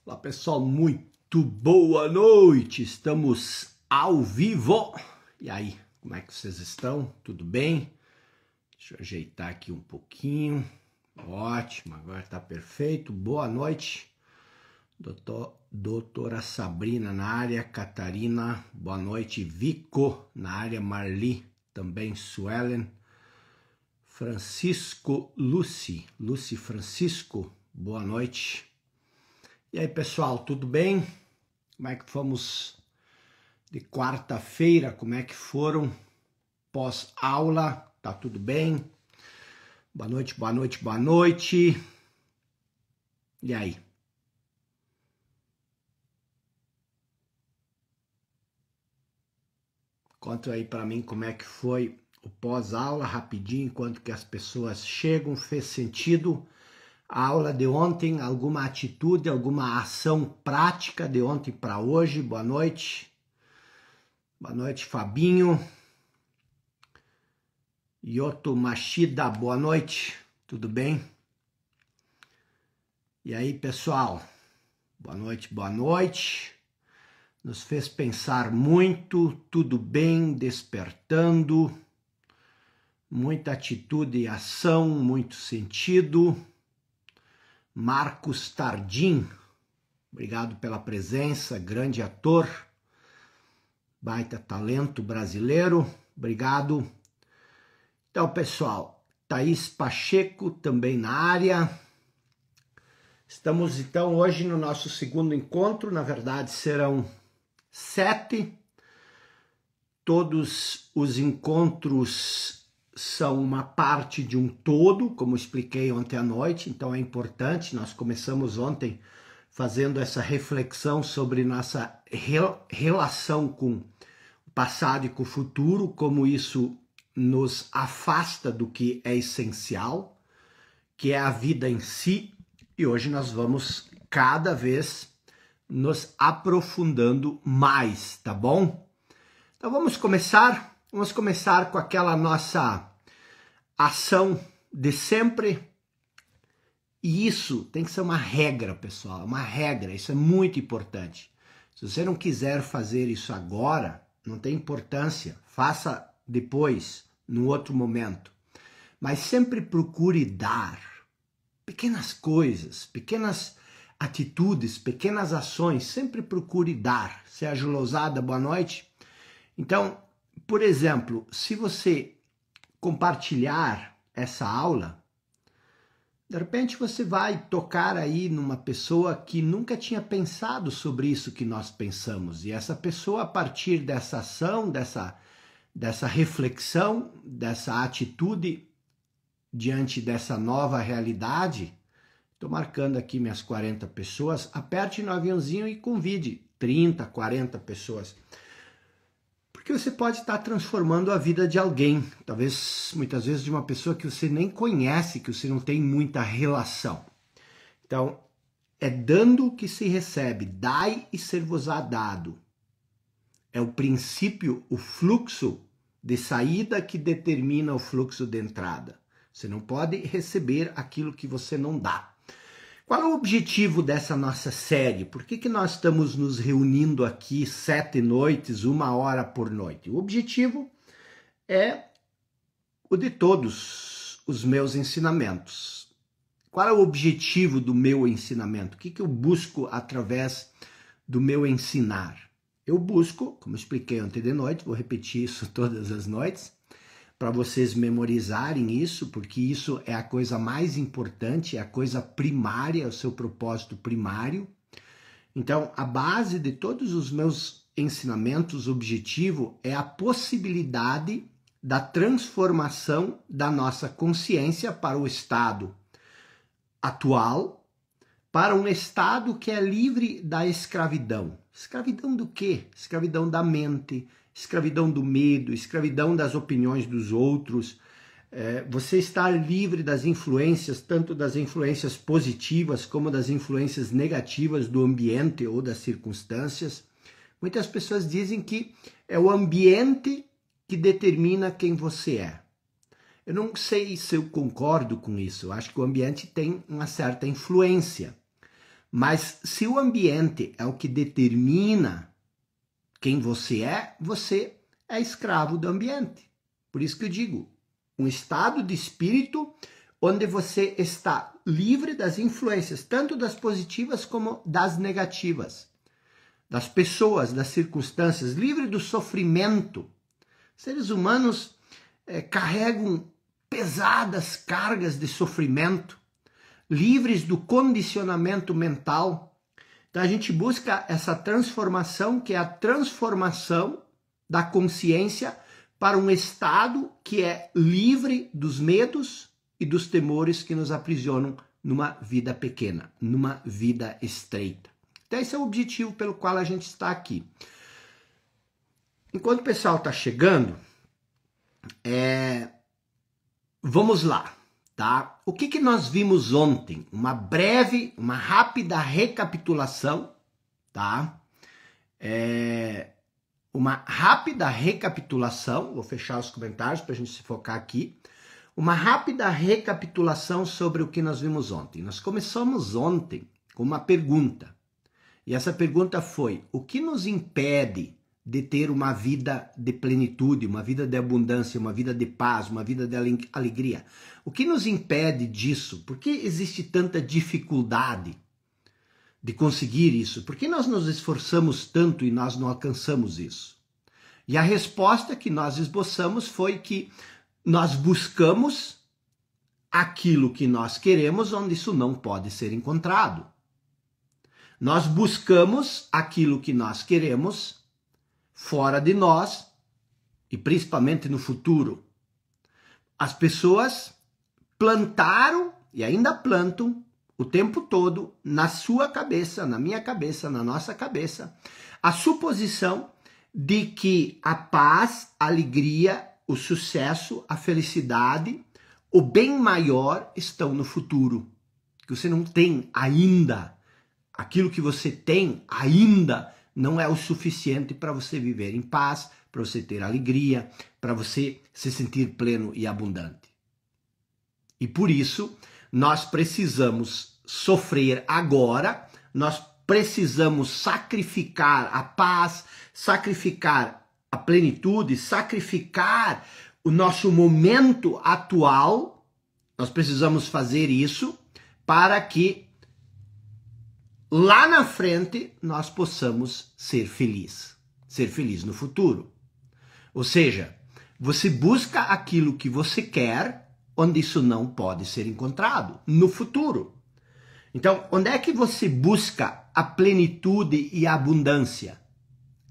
Olá pessoal, muito boa noite, estamos ao vivo. E aí, como é que vocês estão? Tudo bem? Deixa eu ajeitar aqui um pouquinho. Ótimo, agora tá perfeito. Boa noite, doutora Sabrina na área, Catarina, boa noite, Vico na área, Marli, também Suelen, Francisco, Lucy Francisco, boa noite. E aí pessoal, tudo bem? Como é que fomos de quarta-feira? Como é que foram pós-aula? Tá tudo bem? Boa noite, boa noite, boa noite. E aí? Conta aí para mim como é que foi o pós-aula, rapidinho, enquanto que as pessoas chegam. Fez sentido a aula de ontem? Alguma atitude, alguma ação prática de ontem para hoje? Boa noite. Boa noite, Fabinho. Yoto Machida, boa noite. Tudo bem? E aí, pessoal? Boa noite, boa noite. Nos fez pensar muito, tudo bem, despertando. Muita atitude e ação, muito sentido. Marcos Tardim, obrigado pela presença, grande ator, baita talento brasileiro, obrigado. Então, pessoal, Thaís Pacheco também na área. Estamos, então, hoje no nosso segundo encontro, na verdade serão 7. Todos os encontros são uma parte de um todo, como expliquei ontem à noite, então é importante. Nós começamos ontem fazendo essa reflexão sobre nossa relação com o passado e com o futuro, como isso nos afasta do que é essencial, que é a vida em si, e hoje nós vamos cada vez nos aprofundando mais, tá bom? Então vamos começar com aquela nossa ação de sempre. E isso tem que ser uma regra, pessoal, uma regra, isso é muito importante. Se você não quiser fazer isso agora, não tem importância, faça depois, num outro momento. Mas sempre procure dar pequenas coisas, pequenas atitudes, pequenas ações, sempre procure dar. Sérgio Lousada, boa noite. Então, por exemplo, se você compartilhar essa aula, de repente você vai tocar aí numa pessoa que nunca tinha pensado sobre isso que nós pensamos. E essa pessoa, a partir dessa ação, dessa reflexão, dessa atitude diante dessa nova realidade, estou marcando aqui minhas 40 pessoas, aperte no aviãozinho e convide 30, 40 pessoas. Porque você pode estar transformando a vida de alguém, talvez muitas vezes de uma pessoa que você nem conhece, que você não tem muita relação. Então, é dando que se recebe, dai e ser-vos-á dado. É o princípio, o fluxo de saída que determina o fluxo de entrada. Você não pode receber aquilo que você não dá. Qual é o objetivo dessa nossa série? Por que nós estamos nos reunindo aqui 7 noites, 1 hora por noite? O objetivo é o de todos os meus ensinamentos. Qual é o objetivo do meu ensinamento? O que eu busco através do meu ensinar? Eu busco, como expliquei ontem de noite, vou repetir isso todas as noites, para vocês memorizarem isso, porque isso é a coisa mais importante, é a coisa primária, é o seu propósito primário. Então, a base de todos os meus ensinamentos, o objetivo é a possibilidade da transformação da nossa consciência para o estado atual, para um estado que é livre da escravidão. Escravidão do quê? Escravidão da mente, escravidão do medo, escravidão das opiniões dos outros. Você estar livre das influências, tanto das influências positivas como das influências negativas do ambiente ou das circunstâncias. Muitas pessoas dizem que é o ambiente que determina quem você é. Eu não sei se eu concordo com isso. Eu acho que o ambiente tem uma certa influência. Mas se o ambiente é o que determina quem você é escravo do ambiente. Por isso que eu digo, um estado de espírito onde você está livre das influências, tanto das positivas como das negativas, das pessoas, das circunstâncias, livre do sofrimento. Seres humanos carregam pesadas cargas de sofrimento, livres do condicionamento mental. Então a gente busca essa transformação, que é a transformação da consciência para um estado que é livre dos medos e dos temores que nos aprisionam numa vida pequena, numa vida estreita. Então esse é o objetivo pelo qual a gente está aqui. Enquanto o pessoal está chegando, vamos lá, tá? O que nós vimos ontem? Uma rápida recapitulação, tá? Uma rápida recapitulação, vou fechar os comentários para a gente se focar aqui. Uma rápida recapitulação sobre o que nós vimos ontem. Nós começamos ontem com uma pergunta. E essa pergunta foi: o que nos impede de ter uma vida de plenitude, uma vida de abundância, uma vida de paz, uma vida de alegria? O que nos impede disso? Por que existe tanta dificuldade de conseguir isso? Por que nós nos esforçamos tanto e nós não alcançamos isso? E a resposta que nós esboçamos foi que nós buscamos aquilo que nós queremos onde isso não pode ser encontrado. Nós buscamos aquilo que nós queremos fora de nós e principalmente no futuro. As pessoas plantaram e ainda plantam o tempo todo na sua cabeça, na minha cabeça, na nossa cabeça, a suposição de que a paz, a alegria, o sucesso, a felicidade, o bem maior estão no futuro. Que você não tem ainda. Aquilo que você tem ainda não é o suficiente para você viver em paz, para você ter alegria, para você se sentir pleno e abundante. E por isso, nós precisamos sofrer agora, nós precisamos sacrificar a paz, sacrificar a plenitude, sacrificar o nosso momento atual. Nós precisamos fazer isso para que lá na frente nós possamos ser feliz no futuro. Ou seja, você busca aquilo que você quer, onde isso não pode ser encontrado, no futuro. Então, onde é que você busca a plenitude e a abundância?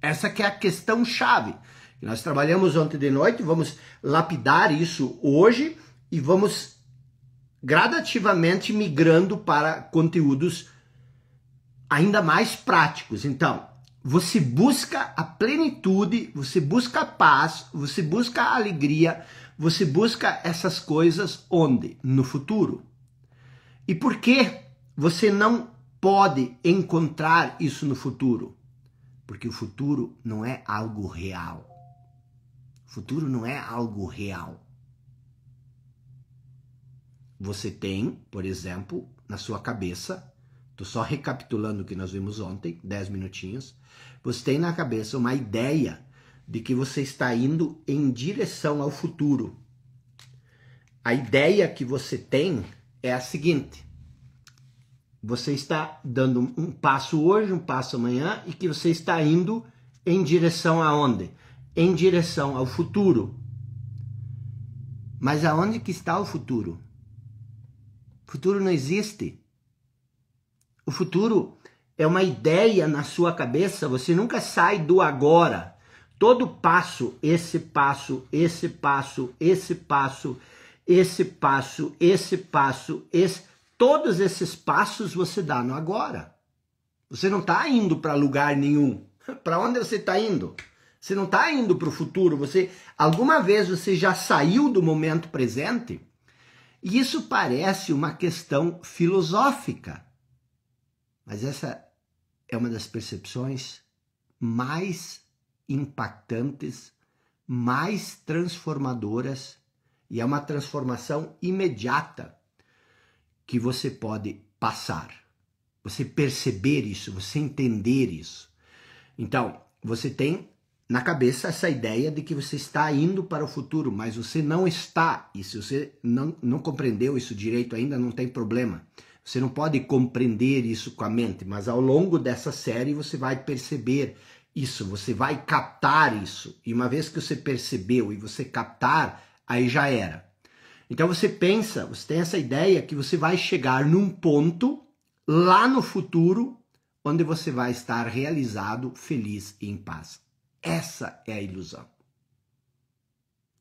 Essa que é a questão chave. Nós trabalhamos ontem de noite, vamos lapidar isso hoje e vamos gradativamente migrando para conteúdos ainda mais práticos. Então, você busca a plenitude, você busca a paz, você busca a alegria, você busca essas coisas onde? No futuro. E por que você não pode encontrar isso no futuro? Porque o futuro não é algo real. O futuro não é algo real. Você tem, por exemplo, na sua cabeça, estou só recapitulando o que nós vimos ontem, 10 minutinhos, você tem na cabeça uma ideia de que você está indo em direção ao futuro. A ideia que você tem é a seguinte: você está dando um passo hoje, um passo amanhã, e que você está indo em direção aonde? Em direção ao futuro. Mas aonde que está o futuro? O futuro não existe. O futuro é uma ideia na sua cabeça, você nunca sai do agora. Todo passo, esse passo, esse passo, esse passo, esse passo, esse passo, todos esses passos você dá no agora. Você não está indo para lugar nenhum. Para onde você está indo? Você não está indo para o futuro. Alguma vez você já saiu do momento presente? E isso parece uma questão filosófica. Mas essa é uma das percepções mais impactantes, mais transformadoras, e é uma transformação imediata que você pode passar. você perceber isso, você entender isso. Então, você tem na cabeça essa ideia de que você está indo para o futuro, mas você não está. E se você não compreendeu isso direito ainda, não tem problema. Você não pode compreender isso com a mente, mas ao longo dessa série você vai perceber isso, você vai captar isso. E uma vez que você percebeu e você captar, aí já era. Então você pensa, você tem essa ideia que você vai chegar num ponto lá no futuro onde você vai estar realizado, feliz e em paz. Essa é a ilusão.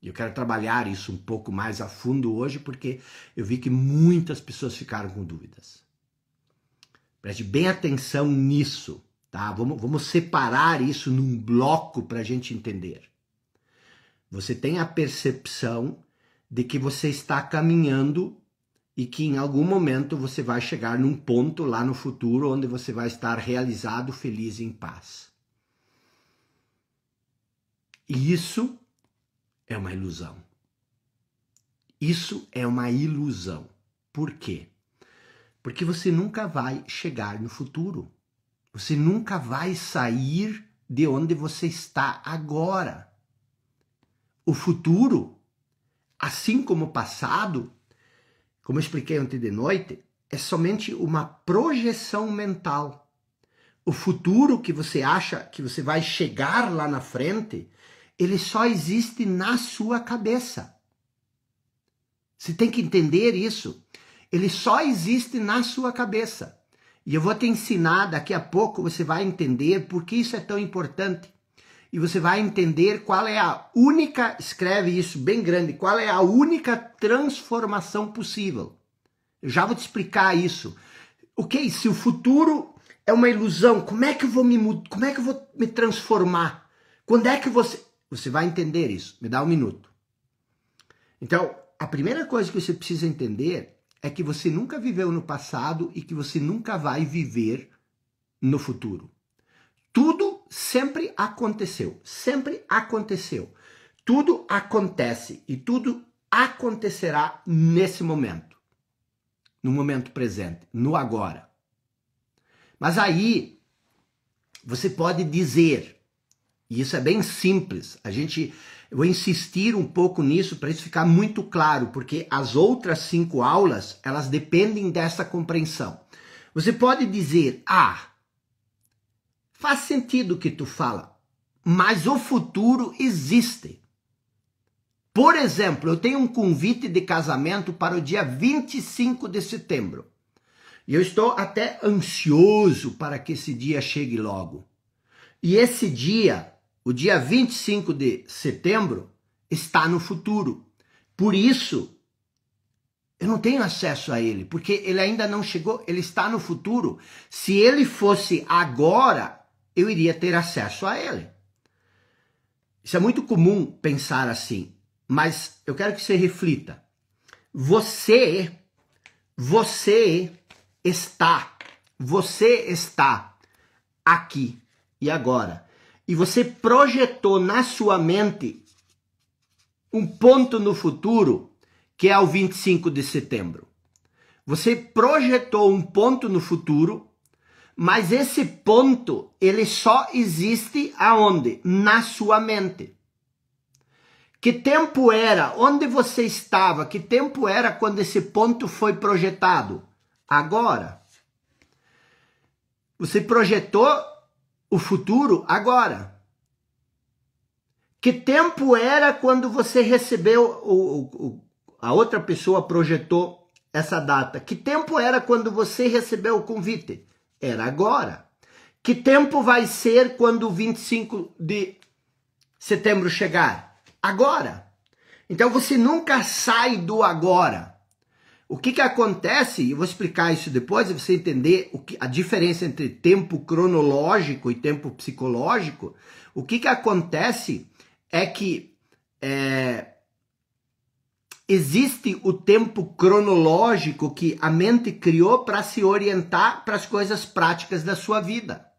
E eu quero trabalhar isso um pouco mais a fundo hoje, porque eu vi que muitas pessoas ficaram com dúvidas. Preste bem atenção nisso, tá? Vamos separar isso num bloco para a gente entender. Você tem a percepção de que você está caminhando e que em algum momento você vai chegar num ponto lá no futuro onde você vai estar realizado, feliz e em paz. E isso é uma ilusão. Isso é uma ilusão. Por quê? Porque você nunca vai chegar no futuro. Você nunca vai sair de onde você está agora. O futuro, assim como o passado, como eu expliquei ontem de noite, é somente uma projeção mental. O futuro que você acha que você vai chegar lá na frente, ele só existe na sua cabeça. Você tem que entender isso. Ele só existe na sua cabeça. E eu vou te ensinar, daqui a pouco você vai entender por que isso é tão importante. E você vai entender qual é a única, escreve isso bem grande, qual é a única transformação possível. Eu já vou te explicar isso. Ok, se o futuro é uma ilusão, como é que eu vou me transformar? Quando é que você vai entender isso? Me dá um minuto. Então, a primeira coisa que você precisa entender é que você nunca viveu no passado e que você nunca vai viver no futuro. Tudo sempre aconteceu, sempre aconteceu. Tudo acontece e tudo acontecerá nesse momento. No momento presente, no agora. Mas aí, você pode dizer, e isso é bem simples, eu vou insistir um pouco nisso para isso ficar muito claro, porque as outras 5 aulas, elas dependem dessa compreensão. Você pode dizer, faz sentido o que tu fala, mas o futuro existe. Por exemplo, eu tenho um convite de casamento para o dia 25 de setembro. E eu estou até ansioso para que esse dia chegue logo. E esse dia, o dia 25 de setembro, está no futuro. Por isso, eu não tenho acesso a ele, porque ele ainda não chegou, ele está no futuro. Se ele fosse agora, eu iria ter acesso a ele. Isso é muito comum pensar assim, mas eu quero que você reflita. Você está aqui e agora. E você projetou na sua mente um ponto no futuro que é o 25 de setembro. Você projetou um ponto no futuro, mas esse ponto, ele só existe aonde? Na sua mente. Que tempo era? Onde você estava? Que tempo era quando esse ponto foi projetado? Agora. Você projetou o futuro agora. Que tempo era quando você recebeu, a outra pessoa projetou essa data? Que tempo era quando você recebeu o convite? Era agora. Que tempo vai ser quando o 25 de setembro chegar? Agora. Então você nunca sai do agora. O que acontece, eu vou explicar isso depois, para você entender a diferença entre tempo cronológico e tempo psicológico. O que acontece é que existe o tempo cronológico que a mente criou para se orientar para as coisas práticas da sua vida.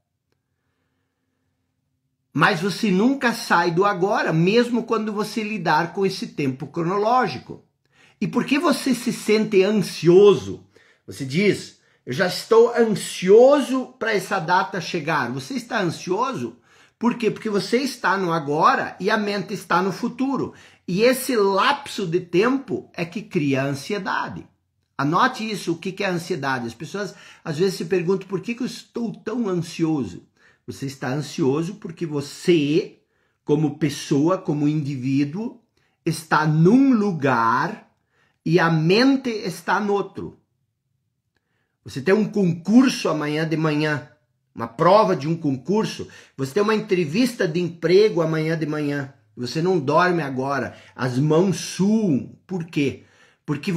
Mas você nunca sai do agora, mesmo quando você lidar com esse tempo cronológico. E por que você se sente ansioso? Você diz, Eu já estou ansioso para essa data chegar. Você está ansioso? Por quê? Porque você está no agora e a mente está no futuro. E esse lapso de tempo é que cria a ansiedade. Anote isso, o que é ansiedade. As pessoas às vezes se perguntam por que eu estou tão ansioso. Você está ansioso porque você, como pessoa, como indivíduo, está num lugar e a mente está no outro. Você tem um concurso amanhã de manhã, uma prova de um concurso, você tem uma entrevista de emprego amanhã de manhã, você não dorme agora, as mãos suam. Por quê? Porque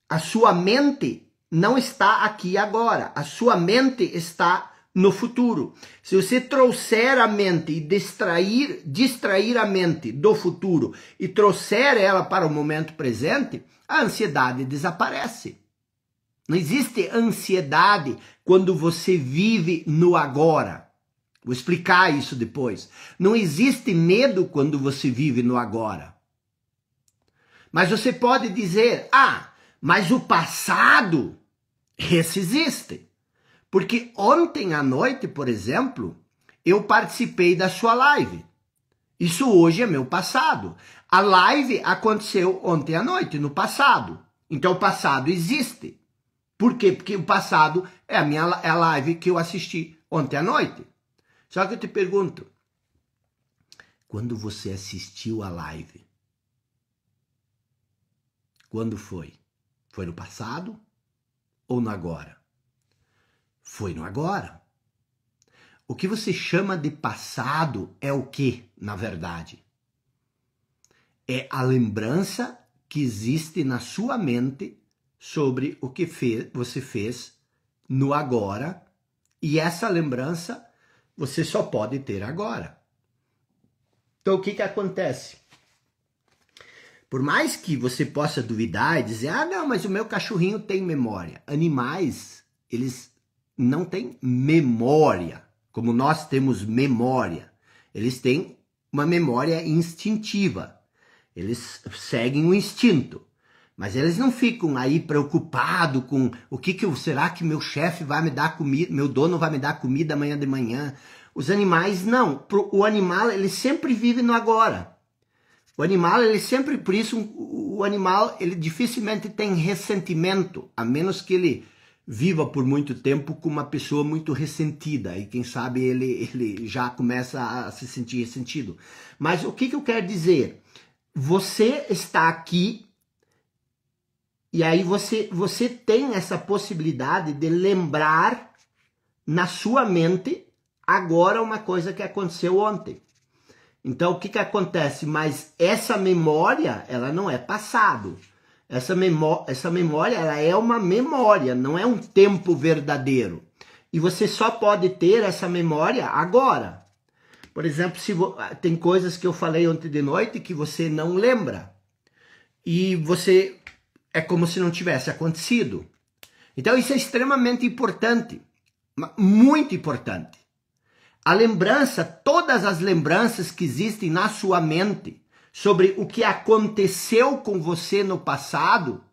a sua mente não está aqui agora, a sua mente está no futuro. Se você trouxer a mente e distrair a mente do futuro e trouxer ela para o momento presente, a ansiedade desaparece. Não existe ansiedade quando você vive no agora. Vou explicar isso depois. Não existe medo quando você vive no agora. Mas você pode dizer, mas o passado, esse existe. Porque ontem à noite, por exemplo, eu participei da sua live. Isso hoje é meu passado. A live aconteceu ontem à noite, no passado. Então o passado existe. Por quê? Porque o passado é a live que eu assisti ontem à noite. Só que eu te pergunto, quando você assistiu a live, quando foi? Foi no passado ou no agora? Foi no agora. O que você chama de passado é o que, na verdade? É a lembrança que existe na sua mente sobre o que você fez no agora, e essa lembrança você só pode ter agora. Então o que acontece? Por mais que você possa duvidar e dizer, não, mas o meu cachorrinho tem memória. Animais, eles não têm memória, como nós temos memória. Eles têm uma memória instintiva. Eles seguem o instinto. Mas eles não ficam aí preocupados com será que meu chefe vai me dar comida, meu dono vai me dar comida amanhã de manhã. Os animais não. O animal, ele sempre vive no agora. O animal, ele sempre, por isso, o animal, ele dificilmente tem ressentimento, a menos que ele viva por muito tempo com uma pessoa muito ressentida. E quem sabe ele já começa a se sentir ressentido. Mas o que eu quero dizer? Você está aqui. E aí você tem essa possibilidade de lembrar na sua mente agora uma coisa que aconteceu ontem. Então o que acontece? Mas essa memória, ela não é passado. Essa memória, ela é uma memória, não é um tempo verdadeiro. E você só pode ter essa memória agora. Por exemplo, tem coisas que eu falei ontem de noite que você não lembra. E você... é como se não tivesse acontecido. Então isso é extremamente importante, muito importante. A lembrança, todas as lembranças que existem na sua mente sobre o que aconteceu com você no passado,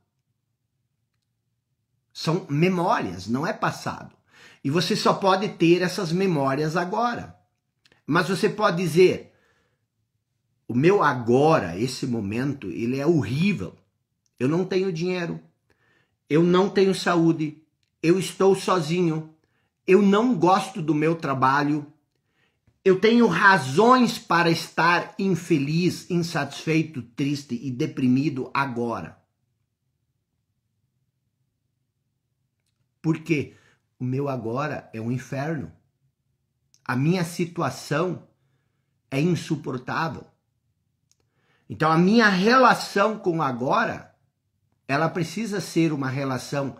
são memórias, não é passado. E você só pode ter essas memórias agora. Mas você pode dizer, o meu agora, esse momento, ele é horrível. Eu não tenho dinheiro, eu não tenho saúde, eu estou sozinho, eu não gosto do meu trabalho, eu tenho razões para estar infeliz, insatisfeito, triste e deprimido agora. Porque o meu agora é um inferno. A minha situação é insuportável. Então a minha relação com o agora, ela precisa ser uma relação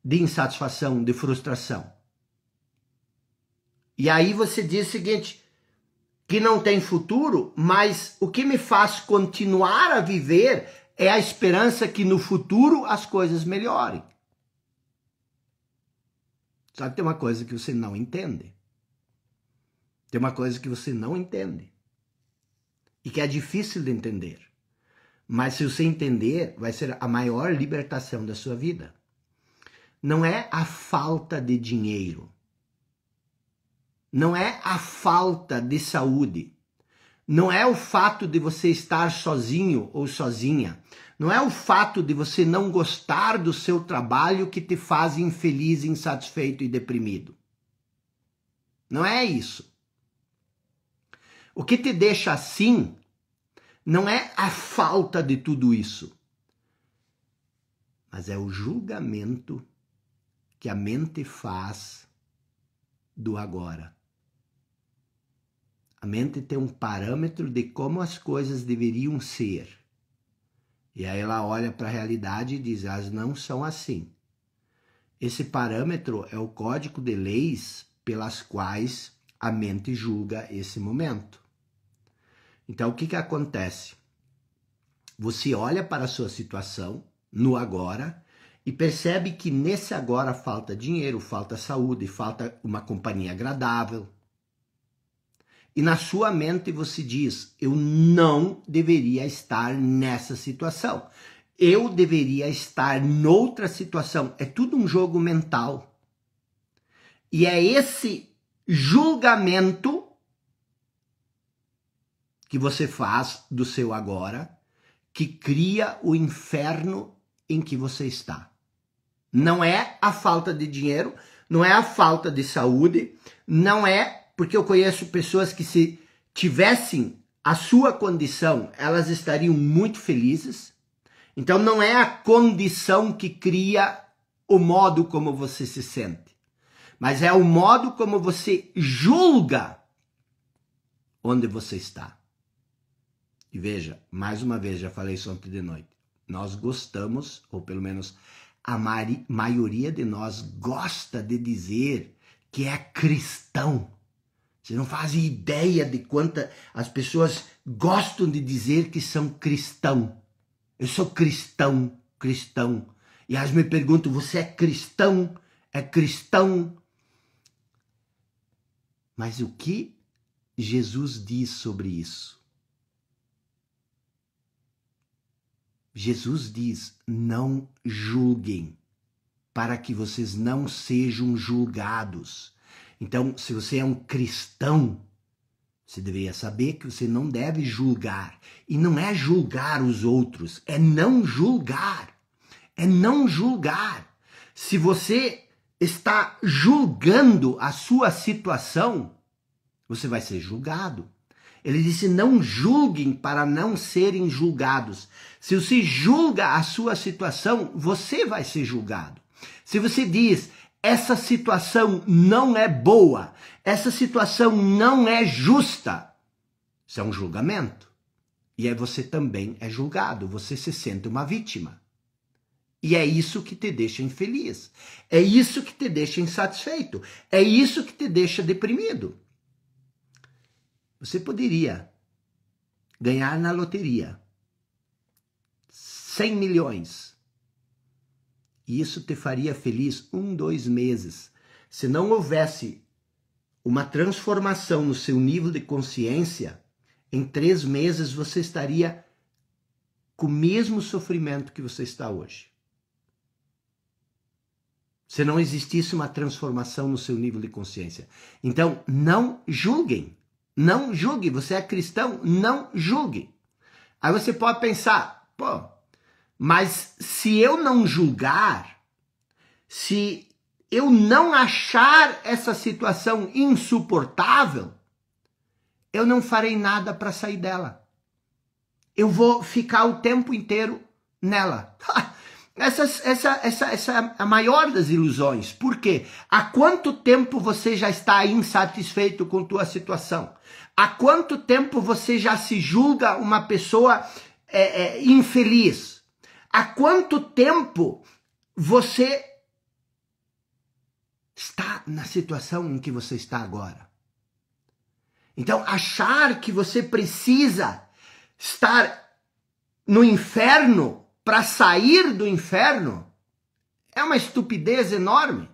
de insatisfação, de frustração. E aí você diz o seguinte, que não tem futuro, mas o que me faz continuar a viver é a esperança que no futuro as coisas melhorem. Só que tem uma coisa que você não entende. Tem uma coisa que você não entende. E que é difícil de entender. Mas se você entender, vai ser a maior libertação da sua vida. não é a falta de dinheiro, não é a falta de saúde, não é o fato de você estar sozinho ou sozinha, não é o fato de você não gostar do seu trabalho que te faz infeliz, insatisfeito e deprimido. Não é isso. O que te deixa assim não é a falta de tudo isso, mas é o julgamento que a mente faz do agora. A mente tem um parâmetro de como as coisas deveriam ser. E aí ela olha para a realidade e diz, elas não são assim. Esse parâmetro é o código de leis pelas quais a mente julga esse momento. Então, o que acontece? Você olha para a sua situação no agora e percebe que nesse agora falta dinheiro, falta saúde, falta uma companhia agradável. E na sua mente você diz, eu não deveria estar nessa situação. Eu deveria estar noutra situação. É tudo um jogo mental. E é esse julgamento que você faz do seu agora que cria o inferno em que você está. Não é a falta de dinheiro, não é a falta de saúde, não é porque eu conheço pessoas que se tivessem a sua condição, elas estariam muito felizes. Então não é a condição que cria o modo como você se sente, mas é o modo como você julga onde você está. E veja, mais uma vez, já falei isso ontem de noite, nós gostamos, ou pelo menos a maioria de nós gosta de dizer que é cristão. Você não faz ideia de quanta as pessoas gostam de dizer que são cristão. Eu sou cristão, cristão. E elas me perguntam, você é cristão? É cristão? Mas o que Jesus diz sobre isso? Jesus diz, não julguem, para que vocês não sejam julgados. Então, se você é um cristão, você deveria saber que você não deve julgar. E não é julgar os outros, é não julgar. É não julgar. Se você está julgando a sua situação, você vai ser julgado. Ele disse, não julguem para não serem julgados. Se você julga a sua situação, você vai ser julgado. Se você diz, essa situação não é boa, essa situação não é justa, isso é um julgamento. E aí você também é julgado, você se sente uma vítima. E é isso que te deixa infeliz, é isso que te deixa insatisfeito, é isso que te deixa deprimido. Você poderia ganhar na loteria 100 milhões. E isso te faria feliz 1, 2 meses. Se não houvesse uma transformação no seu nível de consciência, em 3 meses você estaria com o mesmo sofrimento que você está hoje. Se não existisse uma transformação no seu nível de consciência. Então, não julguem. Não julgue. Você é cristão, não julgue. Aí você pode pensar, pô, mas se eu não julgar, se eu não achar essa situação insuportável, eu não farei nada para sair dela. Eu vou ficar o tempo inteiro nela. Essa é a maior das ilusões. Por quê? Há quanto tempo você já está insatisfeito com tua situação? Há quanto tempo você já se julga uma pessoa infeliz? Há quanto tempo você está na situação em que você está agora? Então, achar que você precisa estar no inferno para sair do inferno é uma estupidez enorme.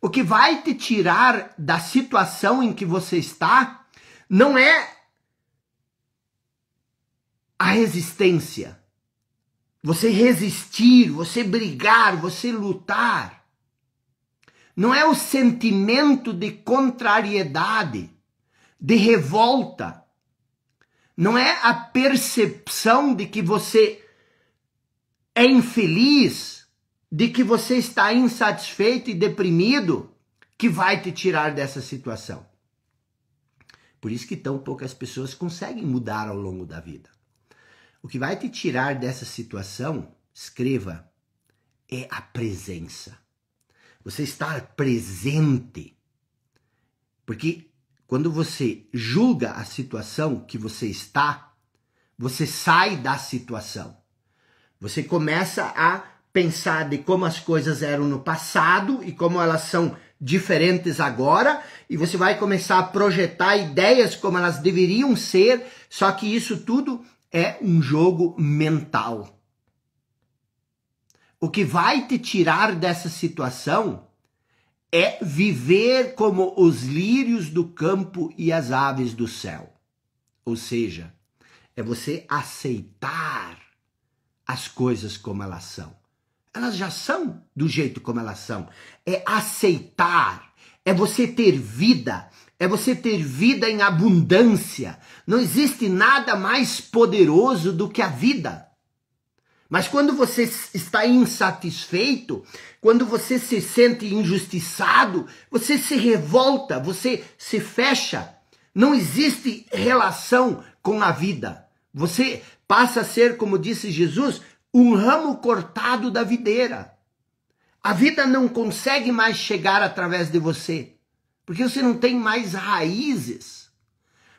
O que vai te tirar da situação em que você está não é a resistência, você resistir, você brigar, você lutar. Não é o sentimento de contrariedade, de revolta. Não é a percepção de que você é infeliz, de que você está insatisfeito e deprimido, que vai te tirar dessa situação. Por isso que tão poucas pessoas conseguem mudar ao longo da vida. O que vai te tirar dessa situação, escreva, é a presença. Você estar presente. Porque quando você julga a situação que você está, você sai da situação. Você começa a pensar de como as coisas eram no passado e como elas são diferentes agora, e você vai começar a projetar ideias como elas deveriam ser, só que isso tudo é um jogo mental. O que vai te tirar dessa situação é viver como os lírios do campo e as aves do céu. Ou seja, é você aceitar as coisas como elas são. Elas já são do jeito como elas são. É aceitar, é você ter vida, é você ter vida em abundância. Não existe nada mais poderoso do que a vida. Mas quando você está insatisfeito, quando você se sente injustiçado, você se revolta, você se fecha. Não existe relação com a vida. Você passa a ser, como disse Jesus, um ramo cortado da videira. A vida não consegue mais chegar através de você, porque você não tem mais raízes.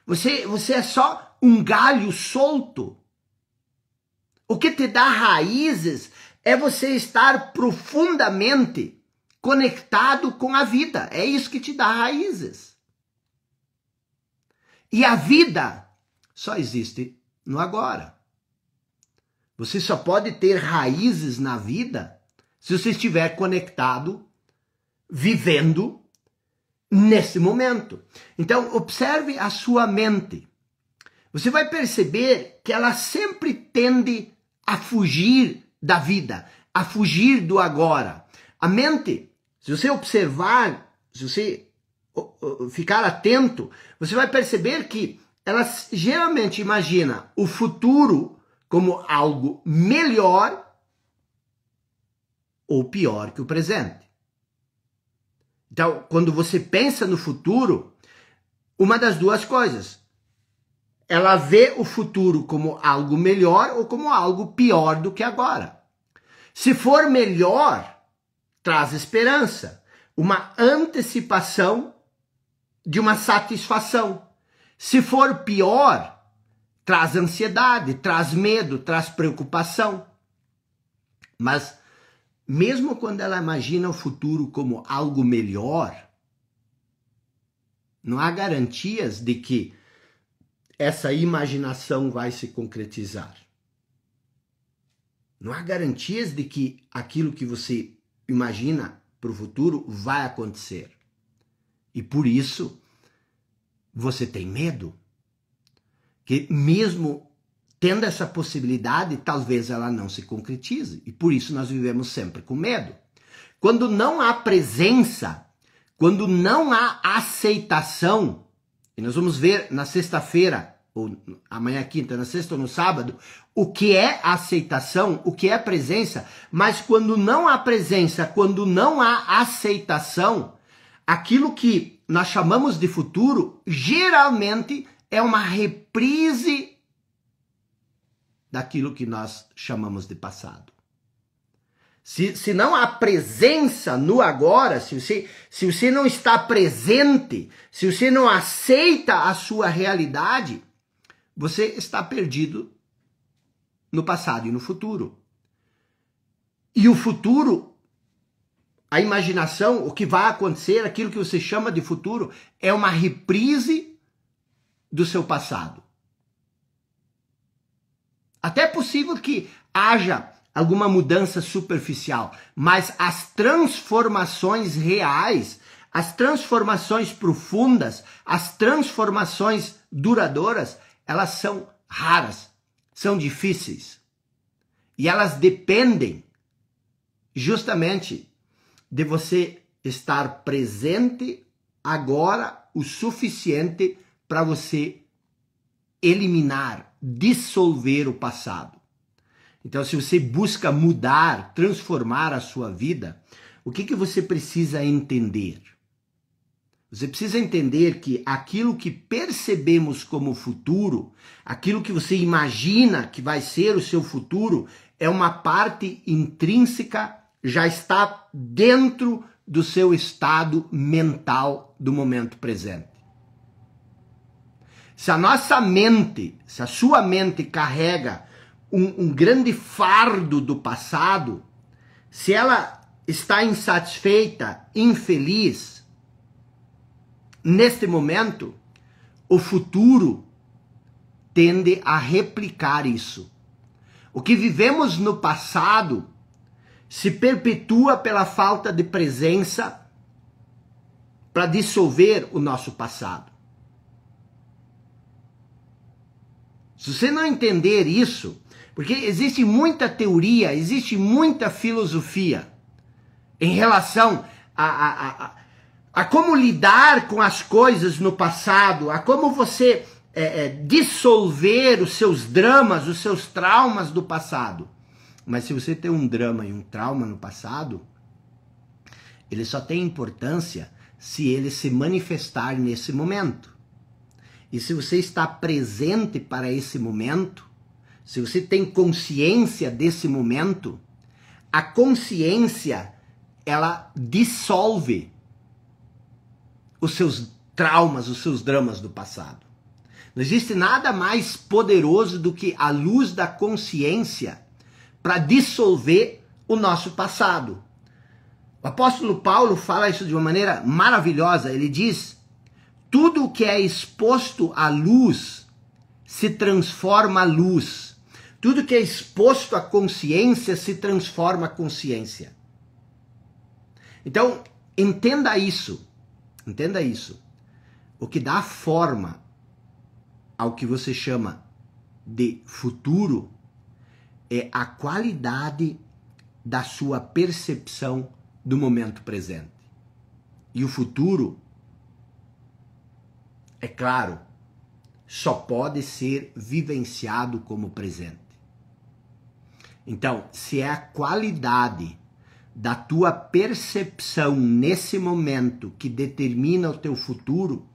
Você é só um galho solto. O que te dá raízes é você estar profundamente conectado com a vida. É isso que te dá raízes. E a vida só existe no agora. Você só pode ter raízes na vida se você estiver conectado, vivendo nesse momento. Então, observe a sua mente. Você vai perceber que ela sempre tende a fugir da vida, a fugir do agora. A mente, se você observar, se você ficar atento, você vai perceber que ela geralmente imagina o futuro como algo melhor ou pior que o presente. Então, quando você pensa no futuro, uma das duas coisas, ela vê o futuro como algo melhor ou como algo pior do que agora. Se for melhor, traz esperança, uma antecipação de uma satisfação. Se for pior, traz ansiedade, traz medo, traz preocupação. Mas mesmo quando ela imagina o futuro como algo melhor, não há garantias de que essa imaginação vai se concretizar. Não há garantias de que aquilo que você imagina para o futuro vai acontecer. E por isso, você tem medo. Que mesmo tendo essa possibilidade, talvez ela não se concretize. E por isso nós vivemos sempre com medo. Quando não há presença, quando não há aceitação, e nós vamos ver na sexta-feira, ou amanhã quinta, na sexta ou no sábado, o que é aceitação, o que é presença, mas quando não há presença, quando não há aceitação, aquilo que nós chamamos de futuro, geralmente é uma reprise daquilo que nós chamamos de passado. Se não há presença no agora, se você não está presente, se você não aceita a sua realidade, você está perdido no passado e no futuro. E o futuro, a imaginação, o que vai acontecer, aquilo que você chama de futuro, é uma reprise do seu passado. Até é possível que haja alguma mudança superficial, mas as transformações reais, as transformações profundas, as transformações duradouras, elas são raras, são difíceis. E elas dependem justamente de você estar presente agora o suficiente para você eliminar, dissolver o passado. Então, se você busca mudar, transformar a sua vida, o que você precisa entender? Você precisa entender que aquilo que percebemos como futuro, aquilo que você imagina que vai ser o seu futuro, é uma parte intrínseca, já está dentro do seu estado mental do momento presente. Se a nossa mente, se a sua mente carrega um grande fardo do passado, se ela está insatisfeita, infeliz, neste momento, o futuro tende a replicar isso. O que vivemos no passado se perpetua pela falta de presença para dissolver o nosso passado. Se você não entender isso, porque existe muita teoria, existe muita filosofia em relação a como lidar com as coisas no passado, a como você dissolver os seus dramas, os seus traumas do passado. Mas se você tem um drama e um trauma no passado, ele só tem importância se ele se manifestar nesse momento. E se você está presente para esse momento, se você tem consciência desse momento, a consciência, ela dissolve os seus traumas, os seus dramas do passado. Não existe nada mais poderoso do que a luz da consciência para dissolver o nosso passado. O apóstolo Paulo fala isso de uma maneira maravilhosa. Ele diz: tudo que é exposto à luz se transforma à luz. Tudo que é exposto à consciência se transforma à consciência. Então, entenda isso. Entenda isso. O que dá forma ao que você chama de futuro é a qualidade da sua percepção do momento presente. E o futuro, é claro, só pode ser vivenciado como presente. Então, se é a qualidade da tua percepção nesse momento que determina o teu futuro,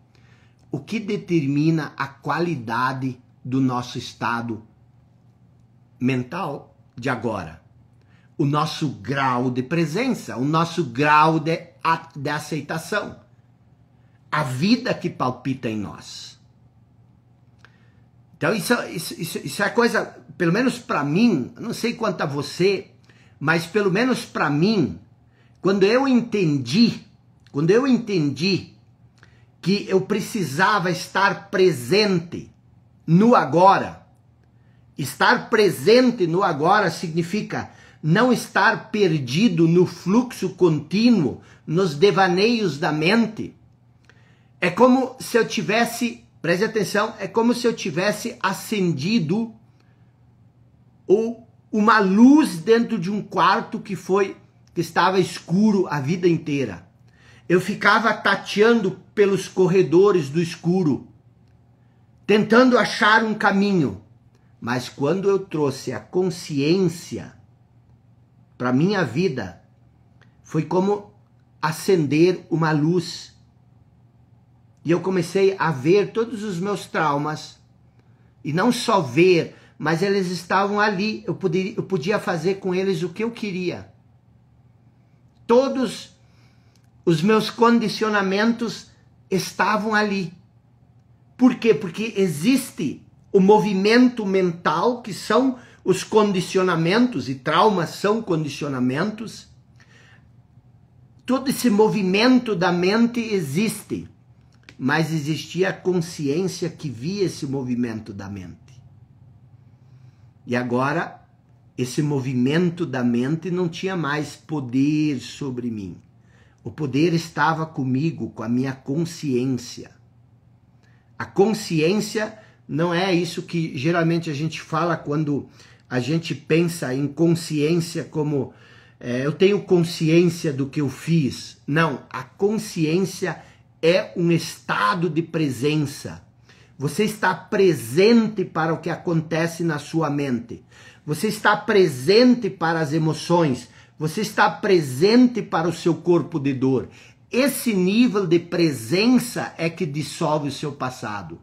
o que determina a qualidade do nosso estado mental de agora? O nosso grau de presença, o nosso grau de aceitação. A vida que palpita em nós. Então isso é coisa, pelo menos para mim, não sei quanto a você, mas pelo menos para mim, quando eu entendi que eu precisava estar presente no agora. Estar presente no agora significa não estar perdido no fluxo contínuo, nos devaneios da mente. É como se eu tivesse, preste atenção, é como se eu tivesse acendido uma luz dentro de um quarto que estava escuro a vida inteira. Eu ficava tateando pelos corredores do escuro, tentando achar um caminho. Mas quando eu trouxe a consciência para minha vida, foi como acender uma luz. E eu comecei a ver todos os meus traumas. E não só ver, mas eles estavam ali. Eu podia fazer com eles o que eu queria. Todos os meus condicionamentos estavam ali. Por quê? Porque existe o movimento mental, que são os condicionamentos, e traumas são condicionamentos. Todo esse movimento da mente existe, mas existia a consciência que via esse movimento da mente. E agora, esse movimento da mente não tinha mais poder sobre mim. O poder estava comigo, com a minha consciência. A consciência não é isso que geralmente a gente fala quando a gente pensa em consciência como eu tenho consciência do que eu fiz. Não, a consciência é um estado de presença. Você está presente para o que acontece na sua mente. Você está presente para as emoções. Você está presente para o seu corpo de dor. Esse nível de presença é que dissolve o seu passado.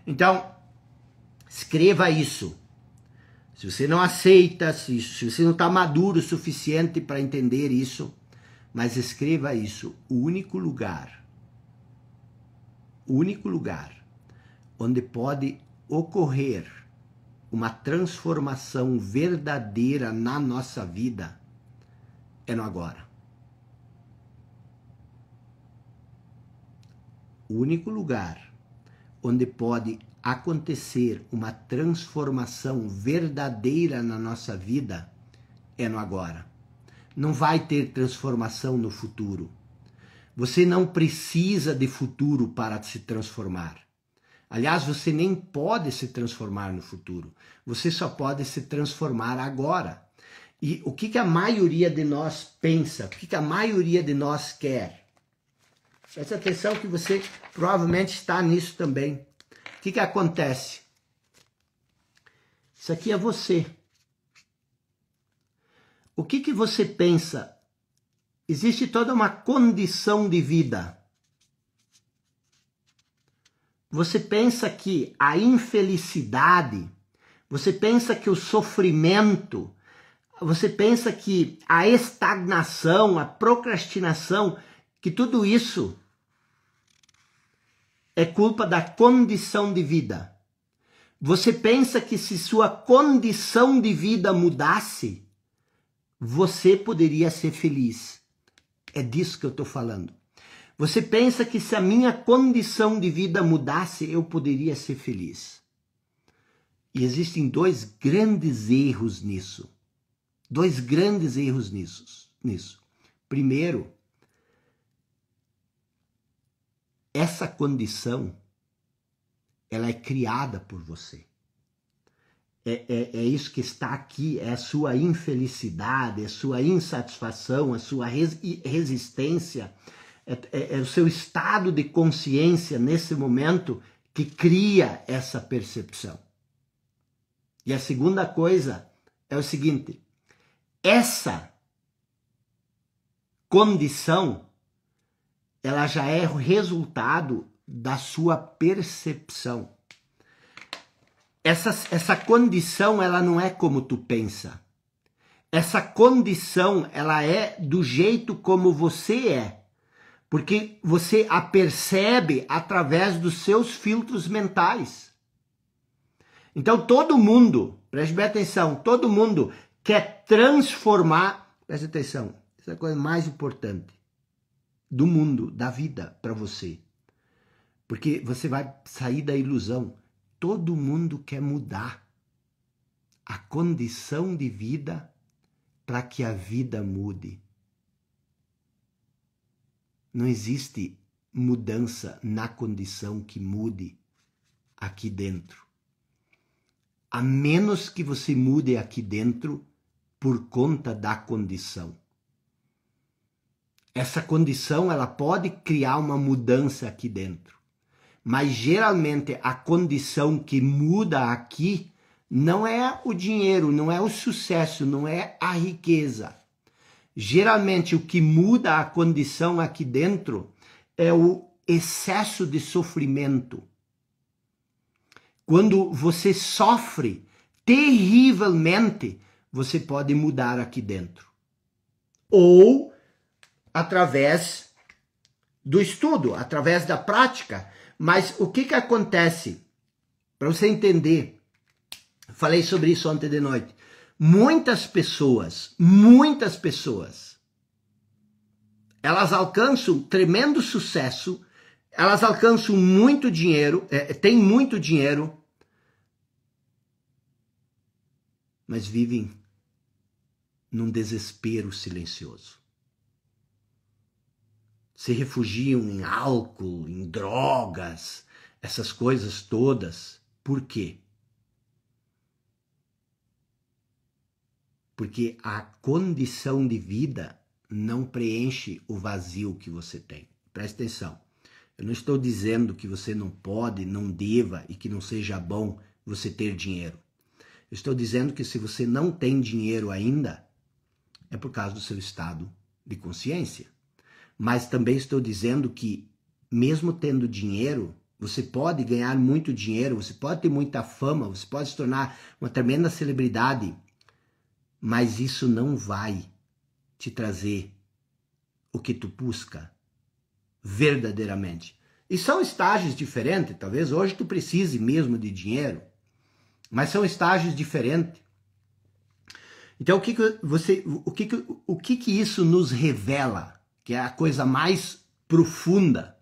Então, escreva isso. Se você não aceita, se você não está maduro o suficiente para entender isso, mas escreva isso. O único lugar onde pode ocorrer uma transformação verdadeira na nossa vida é no agora. O único lugar onde pode acontecer uma transformação verdadeira na nossa vida é no agora. Não vai ter transformação no futuro. Você não precisa de futuro para se transformar. Aliás, você nem pode se transformar no futuro. Você só pode se transformar agora. E o que a maioria de nós pensa? O que a maioria de nós quer? Preste atenção que você provavelmente está nisso também. O que acontece? Isso aqui é você. O que você pensa? Existe toda uma condição de vida. Você pensa que a infelicidade, você pensa que o sofrimento, você pensa que a estagnação, a procrastinação, que tudo isso é culpa da condição de vida. Você pensa que se sua condição de vida mudasse, você poderia ser feliz. É disso que eu estou falando. Você pensa que se a minha condição de vida mudasse, eu poderia ser feliz. E existem dois grandes erros nisso. Dois grandes erros nisso. Primeiro, essa condição, ela é criada por você. É isso que está aqui, é a sua infelicidade, é a sua insatisfação, a sua resistência, é o seu estado de consciência nesse momento que cria essa percepção. E a segunda coisa é o seguinte, essa condição, ela já é o resultado da sua percepção. Essa condição, ela não é como tu pensa. Essa condição, ela é do jeito como você é. Porque você a percebe através dos seus filtros mentais. Então todo mundo, preste bem atenção, todo mundo quer transformar, preste atenção, essa é a coisa mais importante do mundo, da vida para você. Porque você vai sair da ilusão. Todo mundo quer mudar a condição de vida para que a vida mude. Não existe mudança na condição que mude aqui dentro. A menos que você mude aqui dentro por conta da condição. Essa condição, ela pode criar uma mudança aqui dentro. Mas geralmente a condição que muda aqui não é o dinheiro, não é o sucesso, não é a riqueza. Geralmente o que muda a condição aqui dentro é o excesso de sofrimento. Quando você sofre terrivelmente, você pode mudar aqui dentro. Ou através do estudo, através da prática. Mas o que acontece? Para você entender, falei sobre isso ontem de noite. Muitas pessoas, elas alcançam tremendo sucesso, elas alcançam muito dinheiro, têm muito dinheiro, mas vivem num desespero silencioso. Se refugiam em álcool, em drogas, essas coisas todas. Por quê? Porque a condição de vida não preenche o vazio que você tem. Presta atenção. Eu não estou dizendo que você não pode, não deva e que não seja bom você ter dinheiro. Eu estou dizendo que se você não tem dinheiro ainda, é por causa do seu estado de consciência. Mas também estou dizendo que, mesmo tendo dinheiro, você pode ganhar muito dinheiro, você pode ter muita fama, você pode se tornar uma tremenda celebridade, mas isso não vai te trazer o que tu busca verdadeiramente. E são estágios diferentes, talvez hoje tu precise mesmo de dinheiro, mas são estágios diferentes. Então o que isso nos revela, que é a coisa mais profunda,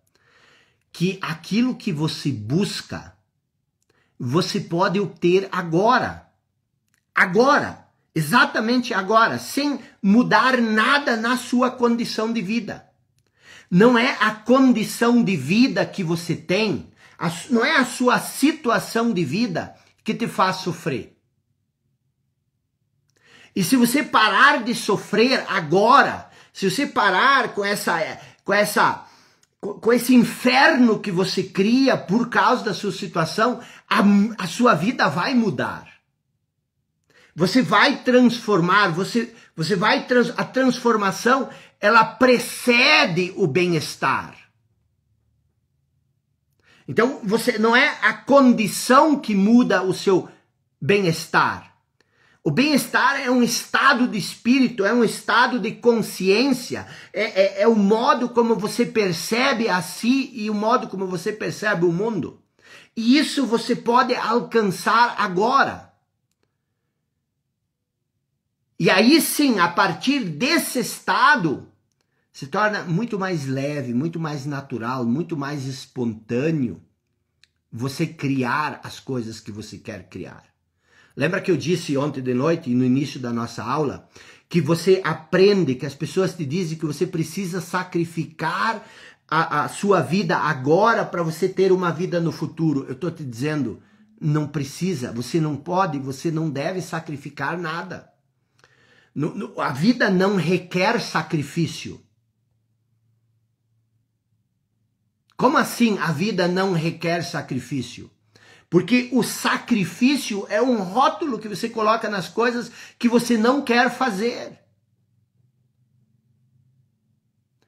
que aquilo que você busca, você pode obter agora. Agora, exatamente agora, sem mudar nada na sua condição de vida. Não é a condição de vida que você tem, não é a sua situação de vida que te faz sofrer. E se você parar de sofrer agora, se você parar com esse inferno que você cria por causa da sua situação, a sua vida vai mudar. Você vai transformar, a transformação, ela precede o bem-estar. Então, não é a condição que muda o seu bem-estar. O bem-estar é um estado de espírito, é um estado de consciência, é o modo como você percebe a si e o modo como você percebe o mundo. E isso você pode alcançar agora. E aí sim, a partir desse estado, se torna muito mais leve, muito mais natural, muito mais espontâneo você criar as coisas que você quer criar. Lembra que eu disse ontem de noite, no início da nossa aula, que você aprende, que as pessoas te dizem que você precisa sacrificar a sua vida agora para você ter uma vida no futuro. Eu estou te dizendo, não precisa, você não pode, você não deve sacrificar nada. A vida não requer sacrifício. Como assim a vida não requer sacrifício? Porque o sacrifício é um rótulo que você coloca nas coisas que você não quer fazer.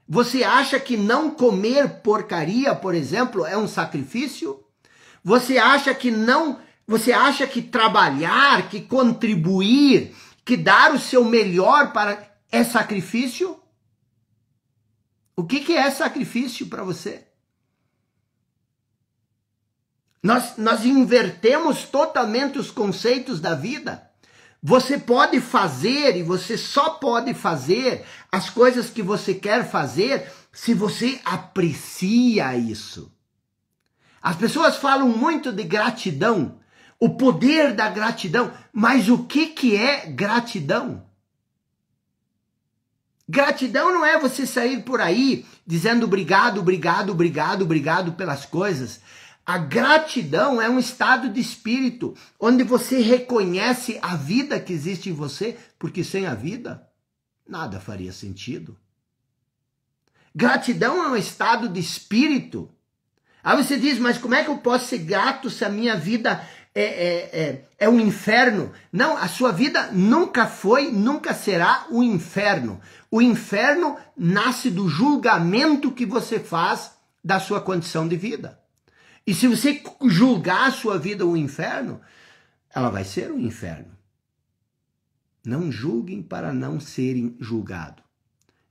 Você acha que não comer porcaria, por exemplo, é um sacrifício? Você acha que trabalhar, que contribuir, que dar o seu melhor é sacrifício? O que é sacrifício para você? Nós invertemos totalmente os conceitos da vida. Você pode fazer e você só pode fazer as coisas que você quer fazer se você aprecia isso. As pessoas falam muito de gratidão, o poder da gratidão, mas o que é gratidão? Gratidão não é você sair por aí dizendo obrigado, obrigado, obrigado, obrigado pelas coisas. A gratidão é um estado de espírito, onde você reconhece a vida que existe em você, porque sem a vida, nada faria sentido. Gratidão é um estado de espírito. Aí você diz, mas como é que eu posso ser grato se a minha vida é um inferno? Não, a sua vida nunca foi, nunca será um inferno. O inferno nasce do julgamento que você faz da sua condição de vida. E se você julgar a sua vida um inferno, ela vai ser um inferno. Não julguem para não serem julgados.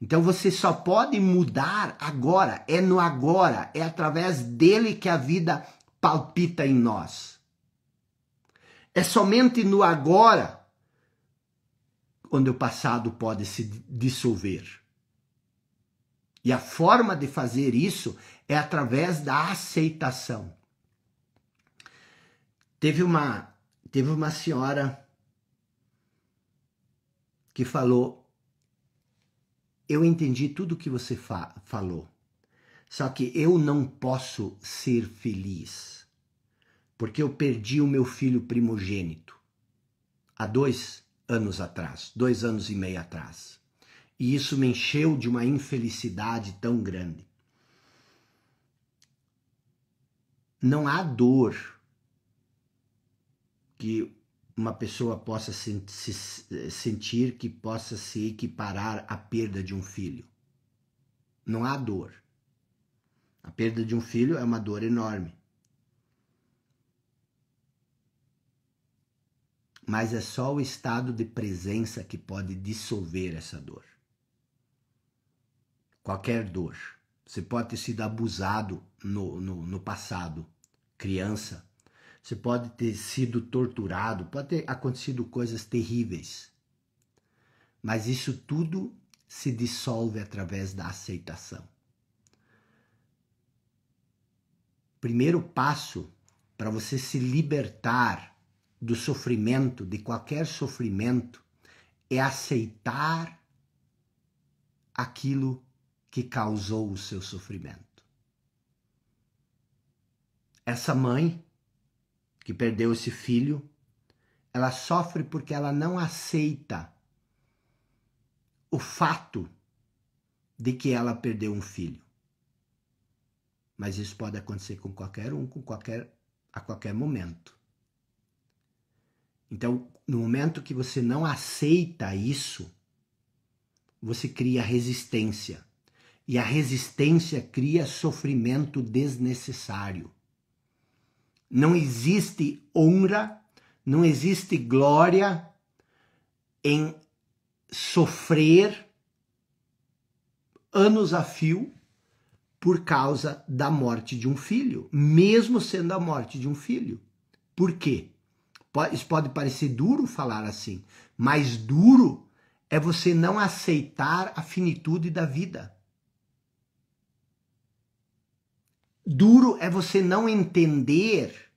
Então você só pode mudar agora, é no agora, é através dele que a vida palpita em nós. É somente no agora onde o passado pode se dissolver. E a forma de fazer isso é através da aceitação. Teve uma senhora que falou, eu entendi tudo que você falou, só que eu não posso ser feliz, porque eu perdi o meu filho primogênito há 2 anos atrás, 2 anos e meio atrás. E isso me encheu de uma infelicidade tão grande. Não há dor que uma pessoa possa sentir que possa se equiparar à perda de um filho. Não há dor. A perda de um filho é uma dor enorme. Mas é só o estado de presença que pode dissolver essa dor. Qualquer dor. Você pode ter sido abusado no passado, criança. Você pode ter sido torturado, pode ter acontecido coisas terríveis. Mas isso tudo se dissolve através da aceitação. Primeiro passo para você se libertar do sofrimento, de qualquer sofrimento, é aceitar aquilo que causou o seu sofrimento. Essa mãe que perdeu esse filho, ela sofre porque ela não aceita o fato de que ela perdeu um filho. Mas isso pode acontecer com qualquer um, a qualquer momento. Então, no momento que você não aceita isso, você cria resistência. E a resistência cria sofrimento desnecessário. Não existe honra, não existe glória em sofrer anos a fio por causa da morte de um filho, mesmo sendo a morte de um filho. Por quê? Isso pode parecer duro falar assim, mas duro é você não aceitar a finitude da vida. Duro é você não entender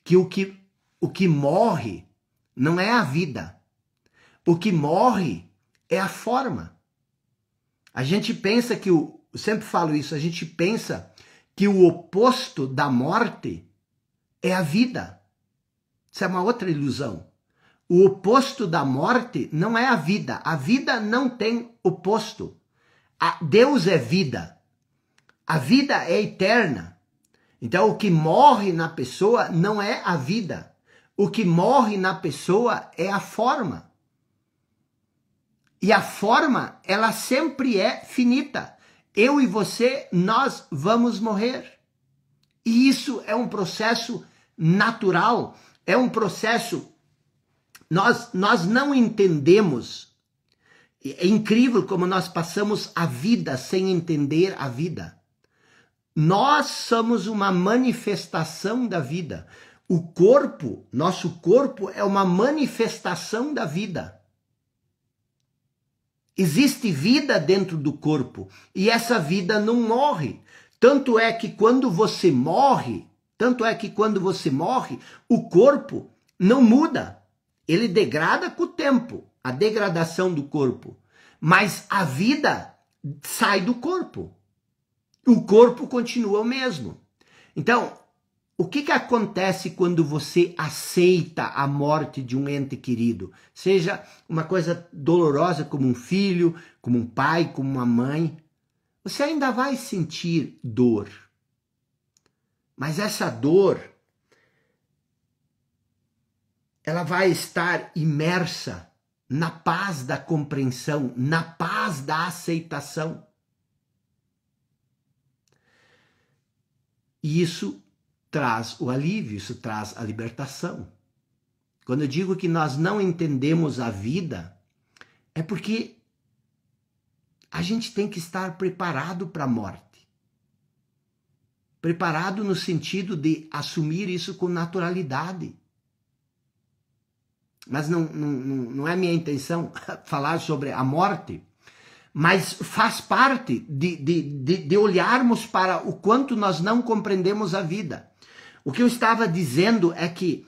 que o que morre não é a vida. O que morre é a forma. A gente pensa que eu sempre falo isso, a gente pensa que o oposto da morte é a vida. Isso é uma outra ilusão. O oposto da morte não é a vida. A vida não tem oposto. Deus é vida. A vida é eterna. Então, o que morre na pessoa não é a vida. O que morre na pessoa é a forma. E a forma, ela sempre é finita. Eu e você, nós vamos morrer. E isso é um processo natural. É um processo... Nós não entendemos. É incrível como nós passamos a vida sem entender a vida. Nós somos uma manifestação da vida. O corpo, nosso corpo é uma manifestação da vida. Existe vida dentro do corpo e essa vida não morre. Tanto é que quando você morre, o corpo não muda. Ele degrada com o tempo, a degradação do corpo. Mas a vida sai do corpo. O corpo continua o mesmo. Então, o que acontece quando você aceita a morte de um ente querido? Seja uma coisa dolorosa como um filho, como um pai, como uma mãe. Você ainda vai sentir dor. Mas essa dor, ela vai estar imersa na paz da compreensão, na paz da aceitação. E isso traz o alívio, isso traz a libertação. Quando eu digo que nós não entendemos a vida, é porque a gente tem que estar preparado para a morte. Preparado no sentido de assumir isso com naturalidade. Mas não é minha intenção falar sobre a morte, mas faz parte de olharmos para o quanto nós não compreendemos a vida. O que eu estava dizendo é que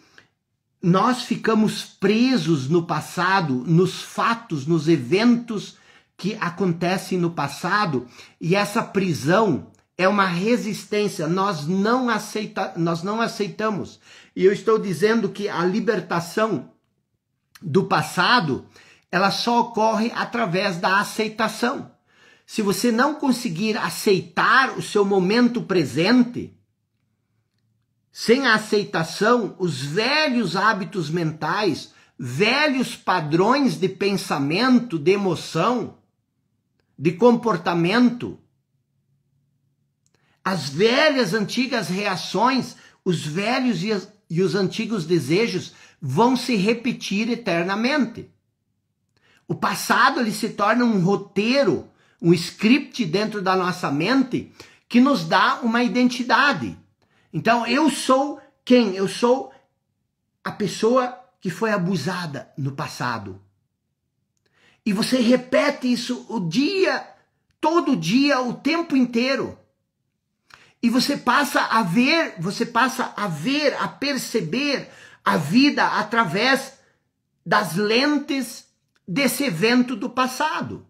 nós ficamos presos no passado, nos fatos, nos eventos que acontecem no passado, e essa prisão é uma resistência, nós não aceitamos. E eu estou dizendo que a libertação do passado, ela só ocorre através da aceitação. Se você não conseguir aceitar o seu momento presente, sem a aceitação, os velhos hábitos mentais, velhos padrões de pensamento, de emoção, de comportamento, as velhas antigas reações, os velhos e os antigos desejos vão se repetir eternamente. O passado ele se torna um roteiro, um script dentro da nossa mente que nos dá uma identidade. Então, eu sou quem? Eu sou a pessoa que foi abusada no passado. E você repete isso todo dia, o tempo inteiro. E você passa a ver, a perceber a vida através das lentes desse evento do passado.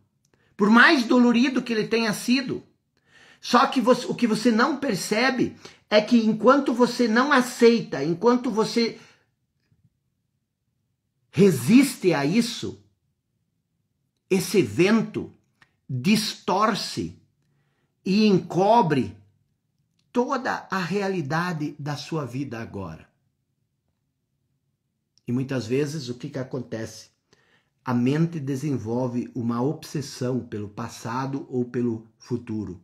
Por mais dolorido que ele tenha sido. Só que o que você não percebe é que enquanto você não aceita, enquanto você resiste a isso, esse evento distorce e encobre toda a realidade da sua vida agora. E muitas vezes o que acontece? A mente desenvolve uma obsessão pelo passado ou pelo futuro,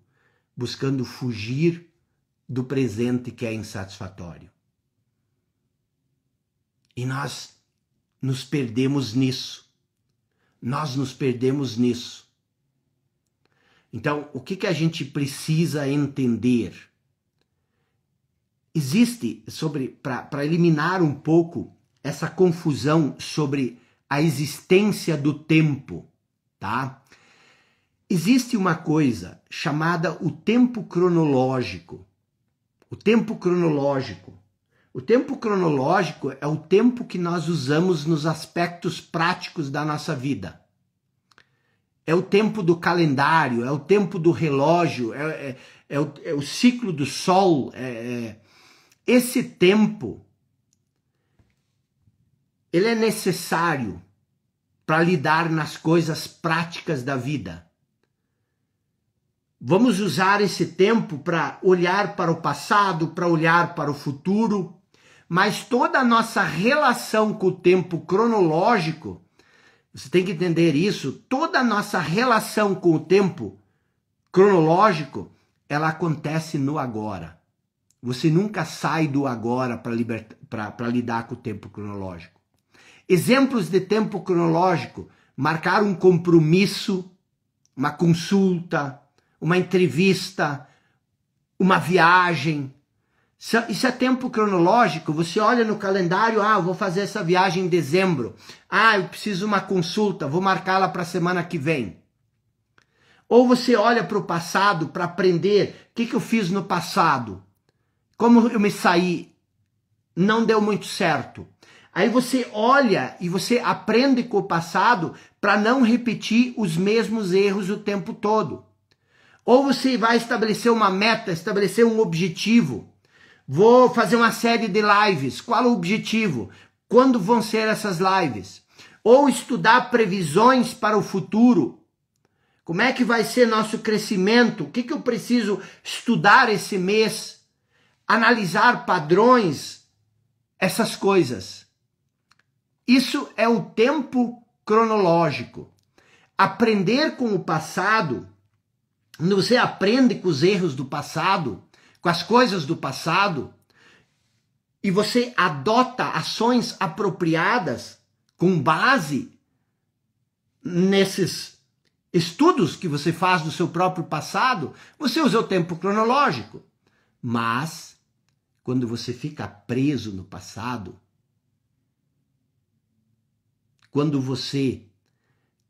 buscando fugir do presente que é insatisfatório. E nós nos perdemos nisso. Nós nos perdemos nisso. Então, o que a gente precisa entender? Existe, para eliminar um pouco essa confusão sobre a existência do tempo, tá? Existe uma coisa chamada o tempo cronológico. O tempo cronológico. O tempo cronológico é o tempo que nós usamos nos aspectos práticos da nossa vida. É o tempo do calendário, é o tempo do relógio, é o ciclo do sol. Esse tempo, ele é necessário para lidar nas coisas práticas da vida. Vamos usar esse tempo para olhar para o passado, para olhar para o futuro, mas toda a nossa relação com o tempo cronológico, você tem que entender isso, toda a nossa relação com o tempo cronológico, ela acontece no agora. Você nunca sai do agora para lidar com o tempo cronológico. Exemplos de tempo cronológico, marcar um compromisso, uma consulta, uma entrevista, uma viagem. Isso é tempo cronológico. Você olha no calendário, eu vou fazer essa viagem em dezembro. Eu preciso de uma consulta, vou marcá-la para a semana que vem. Ou você olha para o passado para aprender o que eu fiz no passado. Como eu me saí, não deu muito certo. Aí você olha e você aprende com o passado para não repetir os mesmos erros o tempo todo. Ou você vai estabelecer uma meta, estabelecer um objetivo. Vou fazer uma série de lives. Qual o objetivo? Quando vão ser essas lives? Ou estudar previsões para o futuro. Como é que vai ser nosso crescimento? O que eu preciso estudar esse mês? Analisar padrões, essas coisas. Isso é o tempo cronológico. Aprender com o passado, quando você aprende com os erros do passado, com as coisas do passado, e você adota ações apropriadas com base nesses estudos que você faz do seu próprio passado, você usa o tempo cronológico. Mas, quando você fica preso no passado, quando você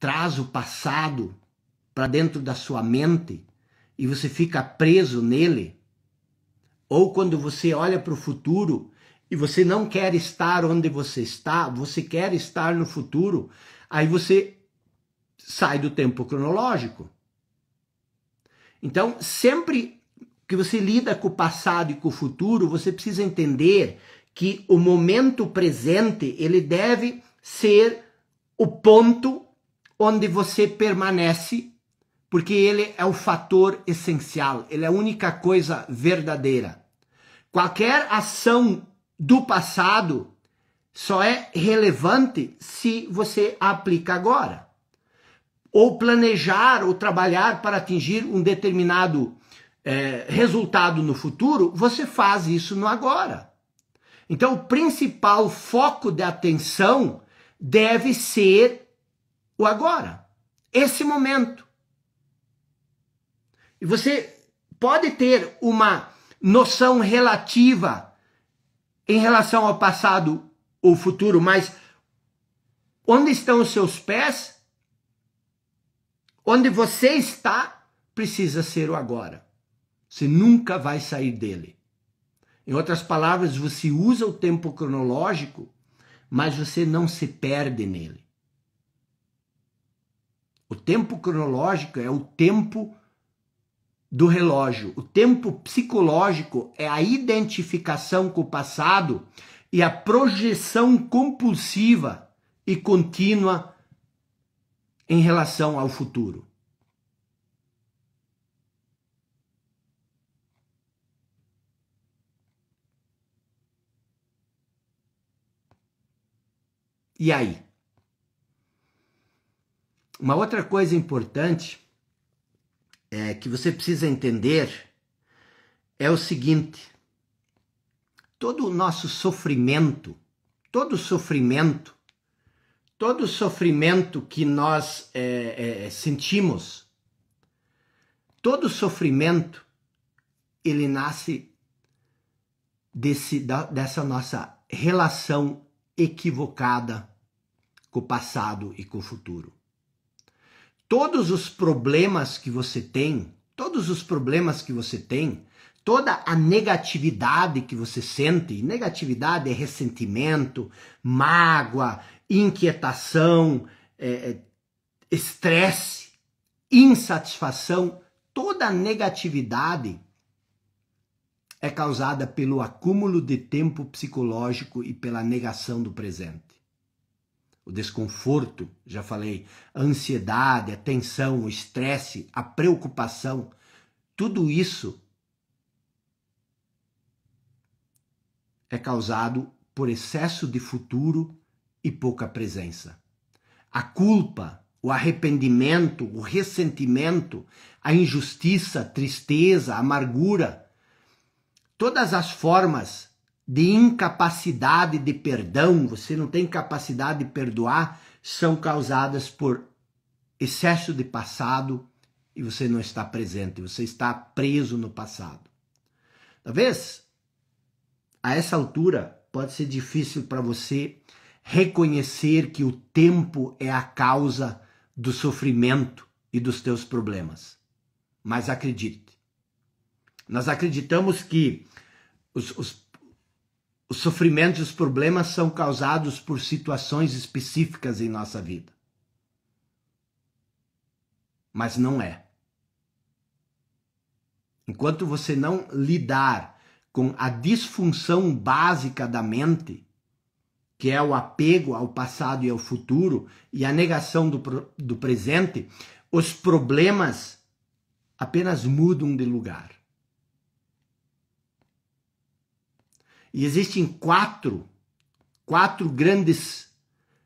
traz o passado para dentro da sua mente e você fica preso nele, ou quando você olha para o futuro e você não quer estar onde você está, você quer estar no futuro, aí você sai do tempo cronológico. Então, sempre que você lida com o passado e com o futuro, você precisa entender que o momento presente, ele deve ser o ponto onde você permanece, porque ele é o fator essencial, ele é a única coisa verdadeira. Qualquer ação do passado só é relevante se você a aplica agora. Ou planejar ou trabalhar para atingir um determinado resultado no futuro, você faz isso no agora. Então, o principal foco de atenção deve ser o agora, esse momento. E você pode ter uma noção relativa em relação ao passado ou futuro, mas onde estão os seus pés? Onde você está, precisa ser o agora. Você nunca vai sair dele. Em outras palavras, você usa o tempo cronológico, mas você não se perde nele. O tempo cronológico é o tempo do relógio. O tempo psicológico é a identificação com o passado e a projeção compulsiva e contínua em relação ao futuro. E aí? Uma outra coisa importante que você precisa entender é o seguinte: todo o nosso sofrimento, todo sofrimento que nós sentimos, todo sofrimento, ele nasce dessa nossa relação equivocada com o passado e com o futuro. Todos os problemas que você tem, toda a negatividade que você sente, negatividade é ressentimento, mágoa, inquietação, estresse, insatisfação, toda a negatividade é causada pelo acúmulo de tempo psicológico e pela negação do presente. O desconforto, já falei, a ansiedade, a tensão, o estresse, a preocupação, tudo isso é causado por excesso de futuro e pouca presença. A culpa, o arrependimento, o ressentimento, a injustiça, a tristeza, a amargura, todas as formas de incapacidade de perdão, você não tem capacidade de perdoar, são causadas por excesso de passado e você não está presente, você está preso no passado. Talvez, a essa altura, pode ser difícil para você reconhecer que o tempo é a causa do sofrimento e dos teus problemas. Mas acredite, nós acreditamos que os sofrimentos e os problemas são causados por situações específicas em nossa vida. Mas não é. Enquanto você não lidar com a disfunção básica da mente, que é o apego ao passado e ao futuro, e a negação do presente, os problemas apenas mudam de lugar. E existem quatro grandes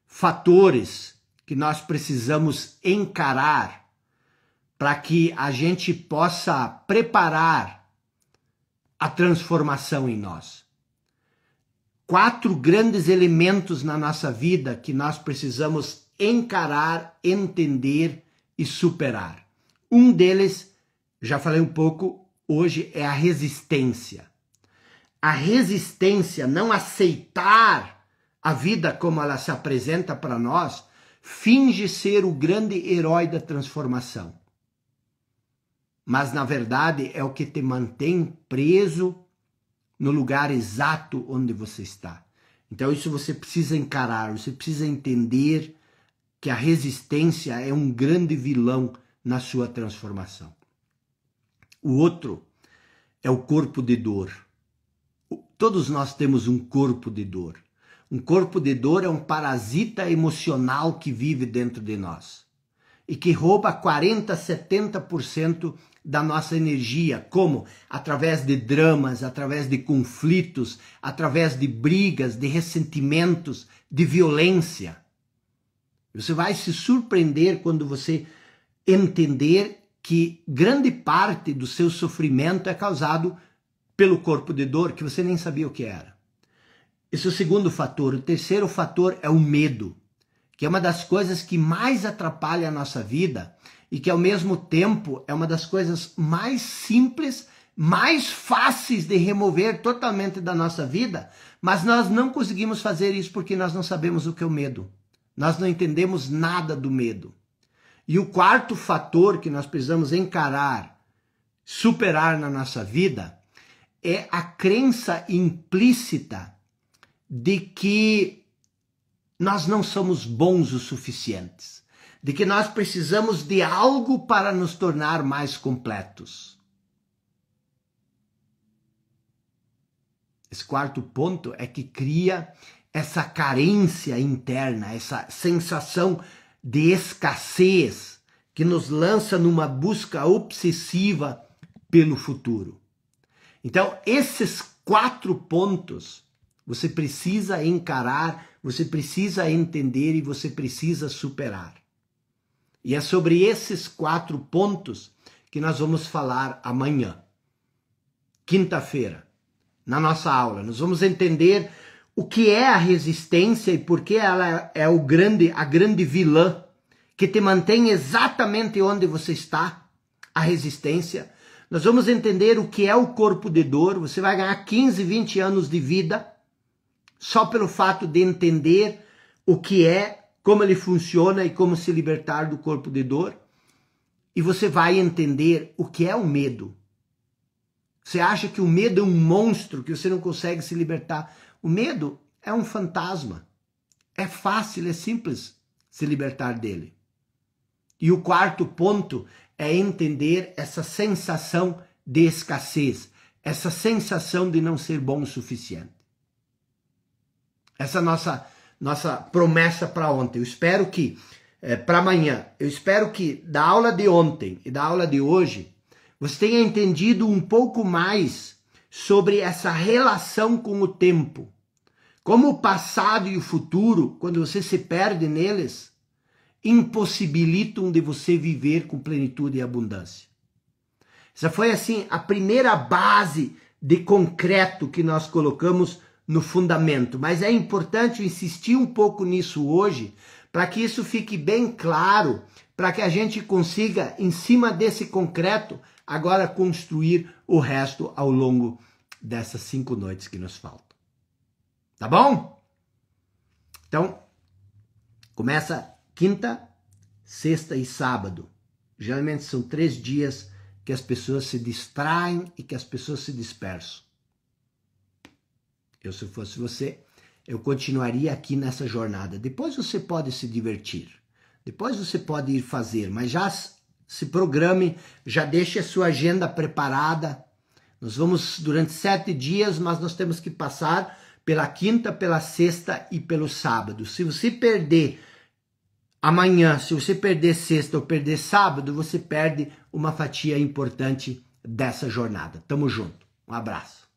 fatores que nós precisamos encarar para que a gente possa preparar a transformação em nós. 4 grandes elementos na nossa vida que nós precisamos encarar, entender e superar. Um deles, já falei um pouco hoje, é a resistência. A resistência, não aceitar a vida como ela se apresenta para nós, finge ser o grande herói da transformação. Mas, na verdade, é o que te mantém preso no lugar exato onde você está. Então, isso você precisa encarar, você precisa entender que a resistência é um grande vilão na sua transformação. O outro é o corpo de dor. Todos nós temos um corpo de dor. Um corpo de dor é um parasita emocional que vive dentro de nós e que rouba 40, 70% da nossa energia, como? Através de dramas, através de conflitos, através de brigas, de ressentimentos, de violência. Você vai se surpreender quando você entender que grande parte do seu sofrimento é causado pelo corpo de dor, que você nem sabia o que era. Esse é o segundo fator. O terceiro fator é o medo, que é uma das coisas que mais atrapalha a nossa vida e que ao mesmo tempo é uma das coisas mais simples, mais fáceis de remover totalmente da nossa vida, mas nós não conseguimos fazer isso porque nós não sabemos o que é o medo. Nós não entendemos nada do medo. E o quarto fator que nós precisamos encarar, superar na nossa vida, é a crença implícita de que nós não somos bons o suficientes, de que nós precisamos de algo para nos tornar mais completos. Esse quarto ponto é que cria essa carência interna, essa sensação de escassez que nos lança numa busca obsessiva pelo futuro. Então, esses 4 pontos você precisa encarar, você precisa entender e você precisa superar. E é sobre esses 4 pontos que nós vamos falar amanhã, quinta-feira, na nossa aula. Nós vamos entender o que é a resistência e por que ela é a grande vilã que te mantém exatamente onde você está, a resistência. Nós vamos entender o que é o corpo de dor. Você vai ganhar 15, 20 anos de vida só pelo fato de entender o que é, como ele funciona e como se libertar do corpo de dor. E você vai entender o que é o medo. Você acha que o medo é um monstro, que você não consegue se libertar. O medo é um fantasma. É fácil, é simples se libertar dele. E o quarto ponto é entender essa sensação de escassez, essa sensação de não ser bom o suficiente. Essa nossa promessa para ontem. Eu espero que, para amanhã, eu espero que da aula de ontem e da aula de hoje, você tenha entendido um pouco mais sobre essa relação com o tempo. Como o passado e o futuro, quando você se perde neles, impossibilitam de você viver com plenitude e abundância. Essa foi, assim, a primeira base de concreto que nós colocamos no fundamento. Mas é importante insistir um pouco nisso hoje, para que isso fique bem claro, para que a gente consiga, em cima desse concreto, agora construir o resto ao longo dessas 5 noites que nos faltam. Tá bom? Então, começa quinta, sexta e sábado. Geralmente são 3 dias que as pessoas se distraem e que as pessoas se dispersam. Se fosse você, eu continuaria aqui nessa jornada. Depois você pode se divertir. Depois você pode ir fazer, mas já se programe, já deixe a sua agenda preparada. Nós vamos durante 7 dias, mas nós temos que passar pela quinta, pela sexta e pelo sábado. Se você perder amanhã, se você perder sexta ou perder sábado, você perde uma fatia importante dessa jornada. Tamo junto. Um abraço.